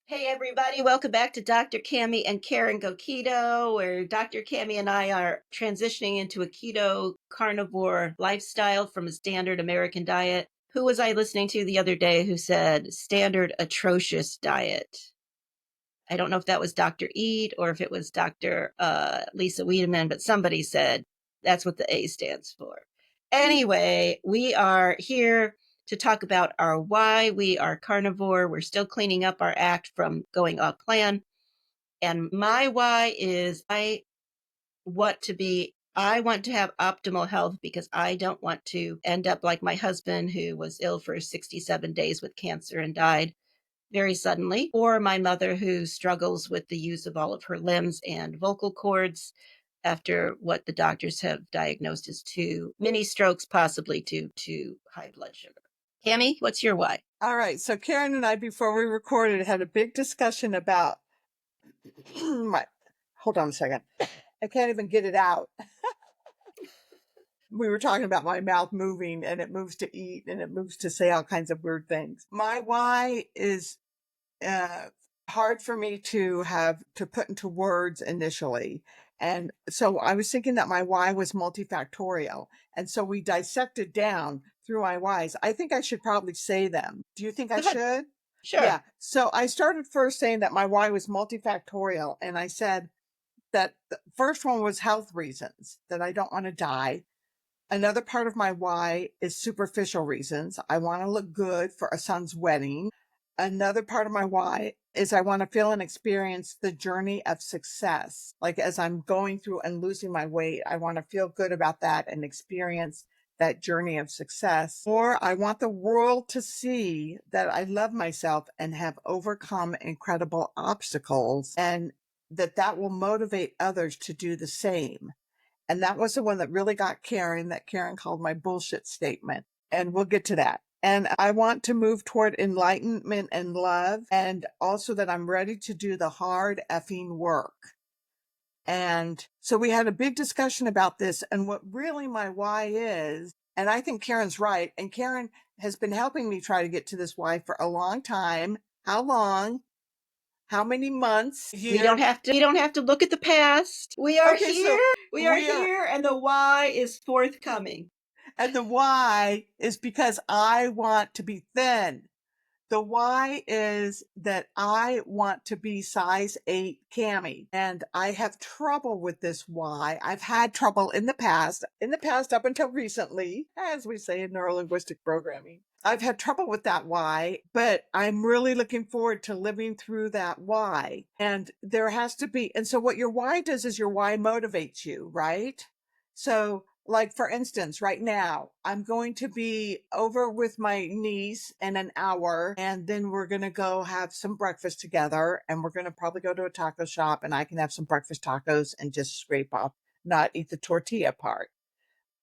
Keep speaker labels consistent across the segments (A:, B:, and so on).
A: Hey everybody, welcome back to Dr. Cammie and Karen Go Keto, where Dr. Cammie and I are transitioning into a keto carnivore lifestyle from a standard American diet. Who was I listening to the other day who said standard atrocious diet? I don't know if that was Dr. Eid or if it was Dr. Lisa Wiedemann, but somebody said that's what the A stands for. Anyway, we are here to talk about our why we are carnivore. We're still cleaning up our act from going off plan. And my why is I want to have optimal health because I don't want to end up like my husband, who was ill for 67 days with cancer and died very suddenly, or my mother, who struggles with the use of all of her limbs and vocal cords after what the doctors have diagnosed as two mini strokes, possibly due to high blood sugar. Cammie, what's your why?
B: All right. So Karen and I, before we recorded, had a big discussion about my. Hold on a second. I can't even get it out. We were talking about my mouth moving, and it moves to eat, and it moves to say all kinds of weird things. My why is uh, hard for me to have to put into words initially. And so I was thinking that my why was multifactorial. And so we dissected down through my whys. I think I should probably say them. Do you think I
A: Go ahead.
B: should?
A: Sure.
B: Yeah. So I started first saying that my why was multifactorial. And I said that the first one was health reasons, that I don't want to die. Another part of my why is superficial reasons. I want to look good for a son's wedding. Another part of my why is I want to feel and experience the journey of success. Like as I'm going through and losing my weight, I want to feel good about that and experience that journey of success. Or I want the world to see that I love myself and have overcome incredible obstacles, and that will motivate others to do the same. And that was the one that really got Karen, that Karen called my bullshit statement. And we'll get to that. And I want to move toward enlightenment and love, and also that I'm ready to do the hard effing work. And so we had a big discussion about this and what really my why is. And I think Karen's right. And Karen has been helping me try to get to this why for a long time. How long? How many months? Year?
A: We don't have to look at the past. We are
B: Okay,
A: here.
B: so
A: We are
B: we are.
A: here, and the why is forthcoming.
B: And the why is because I want to be thin. The why is that I want to be size 8 Cammie. And I have trouble with this why. I've had trouble in the past up until recently, as we say in neurolinguistic programming. I've had trouble with that why, but I'm really looking forward to living through that why. And there has to be, and so what your why does is your why motivates you, right? So like for instance, right now, I'm going to be over with my niece in an hour, and then we're going to go have some breakfast together, and we're going to probably go to a taco shop, and I can have some breakfast tacos and just scrape off, not eat the tortilla part.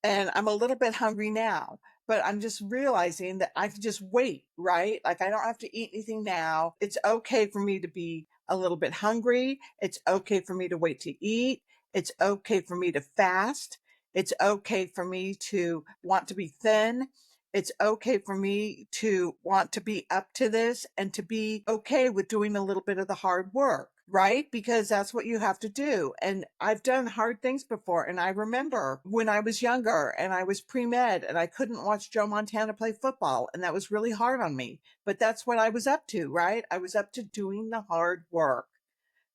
B: And I'm a little bit hungry now, but I'm just realizing that I can just wait, right? Like I don't have to eat anything now. It's okay for me to be a little bit hungry. It's okay for me to wait to eat. It's okay for me to fast. It's okay for me to want to be thin. It's okay for me to want to be up to this and to be okay with doing a little bit of the hard work, right? Because that's what you have to do. And I've done hard things before. And I remember when I was younger and I was pre-med and I couldn't watch Joe Montana play football. And that was really hard on me. But that's what I was up to, right? I was up to doing the hard work.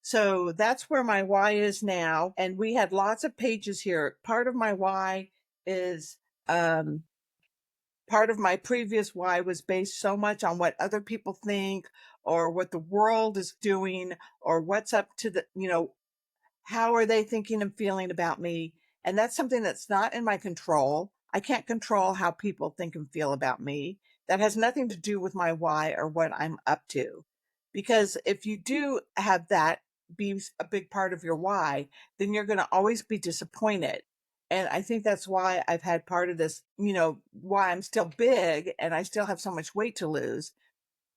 B: So that's where my why is now. And we had lots of pages here. Part of my why is, part of my previous why was based so much on what other people think or what the world is doing or what's up to the, how are they thinking and feeling about me? And that's something that's not in my control. I can't control how people think and feel about me. That has nothing to do with my why or what I'm up to. Because if you do have that be a big part of your why, then you're going to always be disappointed. And I think that's why I've had part of this, why I'm still big and I still have so much weight to lose,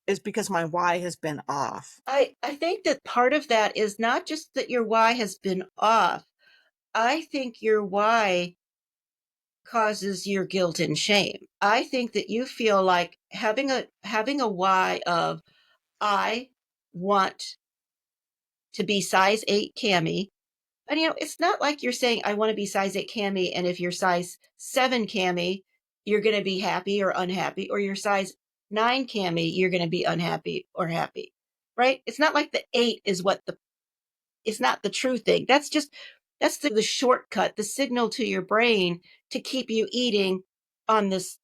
B: is because my why has been off.
A: I think that part of that is not just that your why has been off. I think your why causes your guilt and shame. I think that you feel like having a why of I want to be size 8 Cammie. And it's not like you're saying, I want to be size 8 Cammie, and if you're size 7 Cammie, you're going to be happy or unhappy, or you're size 9 Cammie, you're going to be unhappy or happy, right? It's not like the 8 is it's not the true thing. That's the shortcut, the signal to your brain to keep you eating on this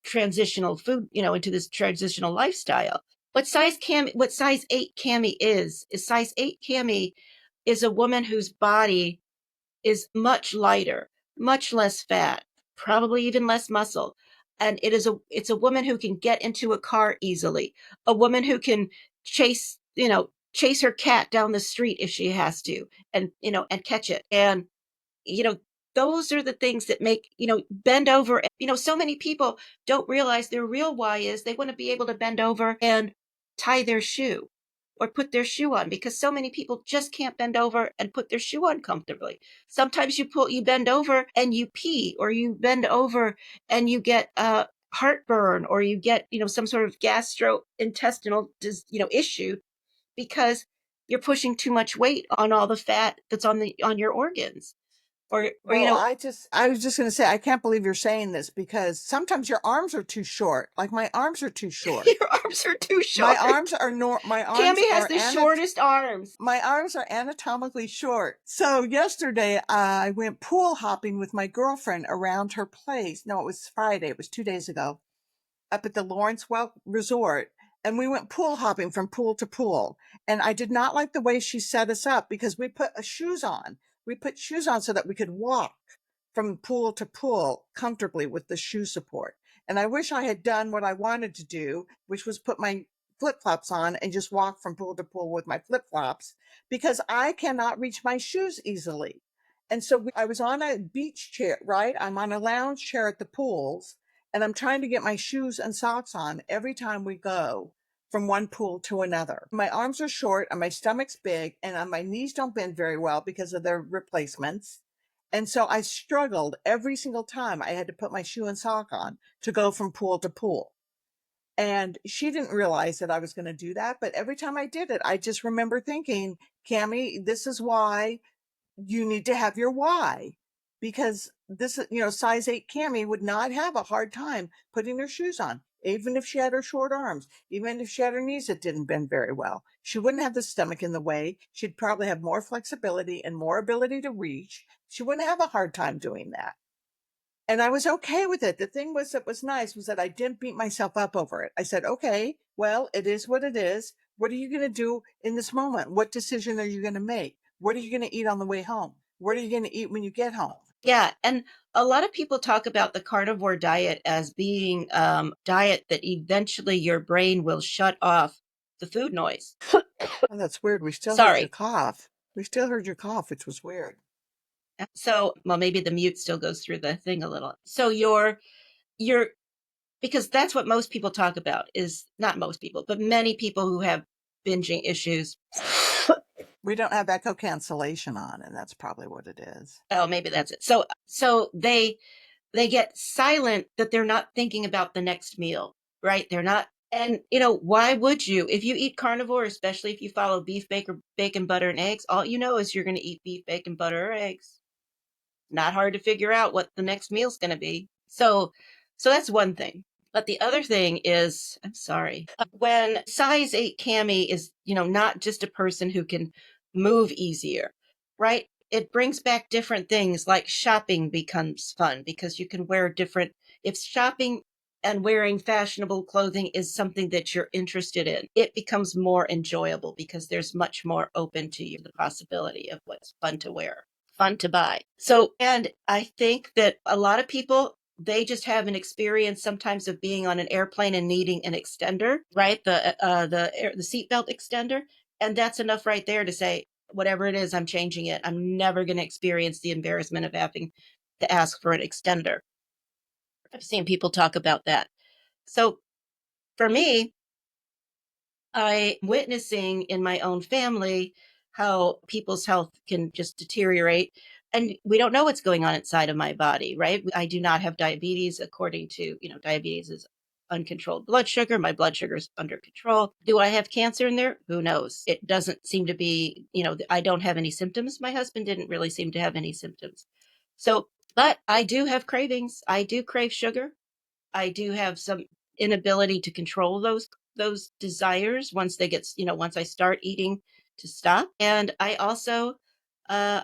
A: transitional food, into this transitional lifestyle. What size 8 Cammie is size 8 Cammie is a woman whose body is much lighter, much less fat, probably even less muscle. And it's a woman who can get into a car easily, a woman who can chase her cat down the street if she has to, and catch it. And you know, those are the things that make, bend over. So many people don't realize their real why is they want to be able to bend over and tie their shoe or put their shoe on, because so many people just can't bend over and put their shoe on comfortably. Sometimes you bend over and you pee, or you bend over and you get heartburn, or you get, some sort of gastrointestinal, issue, because you're pushing too much weight on all the fat that's on your organs. Or
B: Well, I was just going to say, I can't believe you're saying this because sometimes your arms are too short. Like my arms are too short.
A: your arms are too short.
B: My arms
A: Cammie has
B: are
A: the shortest arms.
B: my arms are anatomically short. So yesterday I went pool hopping with my girlfriend around her place. No, it was Friday. It was 2 days ago, up at the Lawrence Welk Resort. And we went pool hopping from pool to pool. And I did not like the way she set us up because we put shoes on. We put shoes on so that we could walk from pool to pool comfortably with the shoe support. And I wish I had done what I wanted to do, which was put my flip flops on and just walk from pool to pool with my flip flops, because I cannot reach my shoes easily. And so I was on a beach chair, right? I'm on a lounge chair at the pools, and I'm trying to get my shoes and socks on every time we go from one pool to another. My arms are short and my stomach's big, and my knees don't bend very well because of their replacements. And so I struggled every single time I had to put my shoe and sock on to go from pool to pool. And she didn't realize that I was going to do that. But every time I did it, I just remember thinking, Cammie, this is why you need to have your why. Because this, size 8 Cammie would not have a hard time putting her shoes on, even if she had her short arms, even if she had her knees that didn't bend very well. She wouldn't have the stomach in the way. She'd probably have more flexibility and more ability to reach. She wouldn't have a hard time doing that. And I was okay with it. The thing that was nice was that I didn't beat myself up over it. I said, okay, well, it is what it is. What are you going to do in this moment? What decision are you going to make? What are you going to eat on the way home? What are you going to eat when you get home?
A: Yeah, and a lot of people talk about the carnivore diet as being diet that eventually your brain will shut off the food noise.
B: Oh, that's weird. We still heard your
A: Sorry.
B: cough. We still heard your cough, which was weird.
A: So, well, maybe the mute still goes through the thing a little. So you're because that's what most people talk about, is not most people, but many people who have binging issues.
B: We don't have echo cancellation on, and that's probably what it is.
A: Oh, maybe that's it. So they get silent, that they're not thinking about the next meal, right? They're not. And why would you? If you eat carnivore, especially if you follow beef, bacon, butter, and eggs, all you know is you're going to eat beef, bacon, butter, or eggs. Not hard to figure out what the next meal's going to be. So that's one thing. But the other thing is, I'm sorry, when size 8 Cammie is, not just a person who can move easier, right? It brings back different things, like shopping becomes fun because you can wear different. If shopping and wearing fashionable clothing is something that you're interested in, it becomes more enjoyable because there's much more open to you the possibility of what's fun to wear, fun to buy. So, and I think that a lot of people, they just have an experience sometimes of being on an airplane and needing an extender, right? The seatbelt extender, and that's enough right there to say, whatever it is, I'm changing it. I'm never going to experience the embarrassment of having to ask for an extender. I've seen people talk about that. So for me, I'm witnessing in my own family how people's health can just deteriorate. And we don't know what's going on inside of my body, right? I do not have diabetes, according to, diabetes is uncontrolled blood sugar. My blood sugar's under control. Do I have cancer in there? Who knows? It doesn't seem to be, I don't have any symptoms. My husband didn't really seem to have any symptoms. So, but I do have cravings. I do crave sugar. I do have some inability to control those desires once they get, once I start eating to stop. And I also uh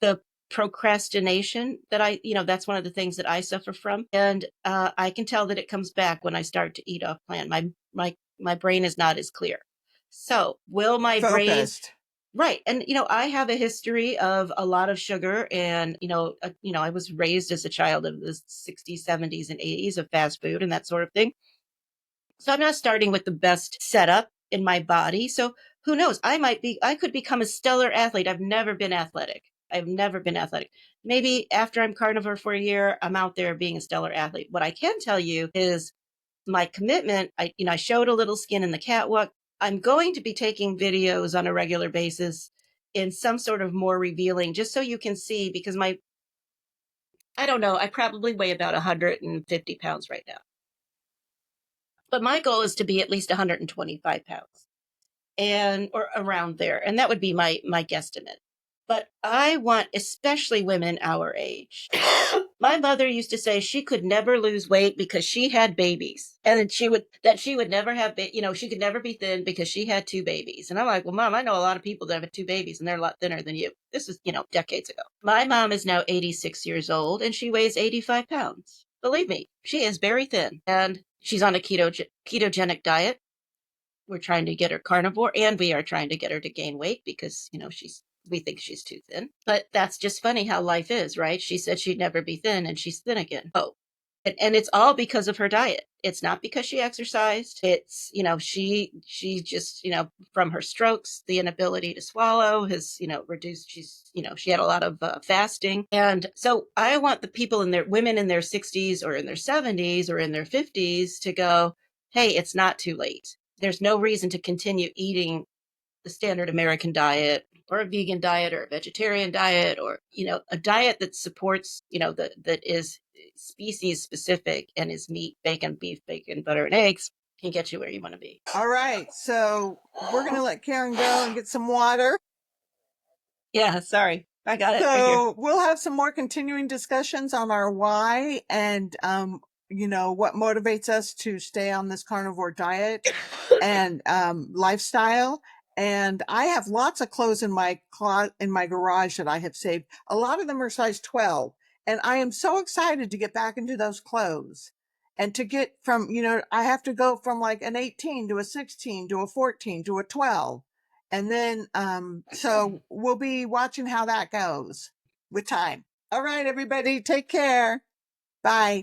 A: the procrastination that that's one of the things that I suffer from. And I can tell that it comes back when I start to eat off plan. My brain is not as clear. So will my brain
B: Focused.
A: right. And I have a history of a lot of sugar, and I was raised as a child of the 60s, 70s, and 80s of fast food and that sort of thing. So I'm not starting with the best setup in my body. So who knows? I could become a stellar athlete. I've never been athletic. I've never been athletic. Maybe after I'm carnivore for a year, I'm out there being a stellar athlete. What I can tell you is my commitment. I showed a little skin in the catwalk. I'm going to be taking videos on a regular basis in some sort of more revealing, just so you can see, because I don't know, I probably weigh about 150 pounds right now. But my goal is to be at least 125 pounds or around there. And that would be my guesstimate. But I want, especially women our age. My mother used to say she could never lose weight because she had babies, and that she would never have, she could never be thin because she had two babies. And I'm like, well, Mom, I know a lot of people that have two babies and they're a lot thinner than you. This is, decades ago. My mom is now 86 years old and she weighs 85 pounds. Believe me, she is very thin, and she's on a ketogenic diet. We're trying to get her carnivore, and we are trying to get her to gain weight because, we think she's too thin. But that's just funny how life is, right? She said she'd never be thin and she's thin again. Oh, and it's all because of her diet. It's not because she exercised. It's, she just, from her strokes, the inability to swallow has, reduced. She had a lot of fasting. And so I want the women in their 60s or in their 70s or in their 50s to go, hey, it's not too late. There's no reason to continue eating the standard American diet or a vegan diet or a vegetarian diet, or, a diet that supports, that is species specific and is meat, bacon, beef, bacon, butter, and eggs, can get you where you want to be.
B: All right. So we're going to let Karen go and get some water.
A: Yeah, sorry. I got it right here.
B: So we'll have some more continuing discussions on our why and, what motivates us to stay on this carnivore diet and lifestyle. And I have lots of clothes in my garage that I have saved. A lot of them are size 12. And I am so excited to get back into those clothes and to get from, I have to go from like an 18 to a 16 to a 14 to a 12. And then, so we'll be watching how that goes with time. All right, everybody, take care. Bye.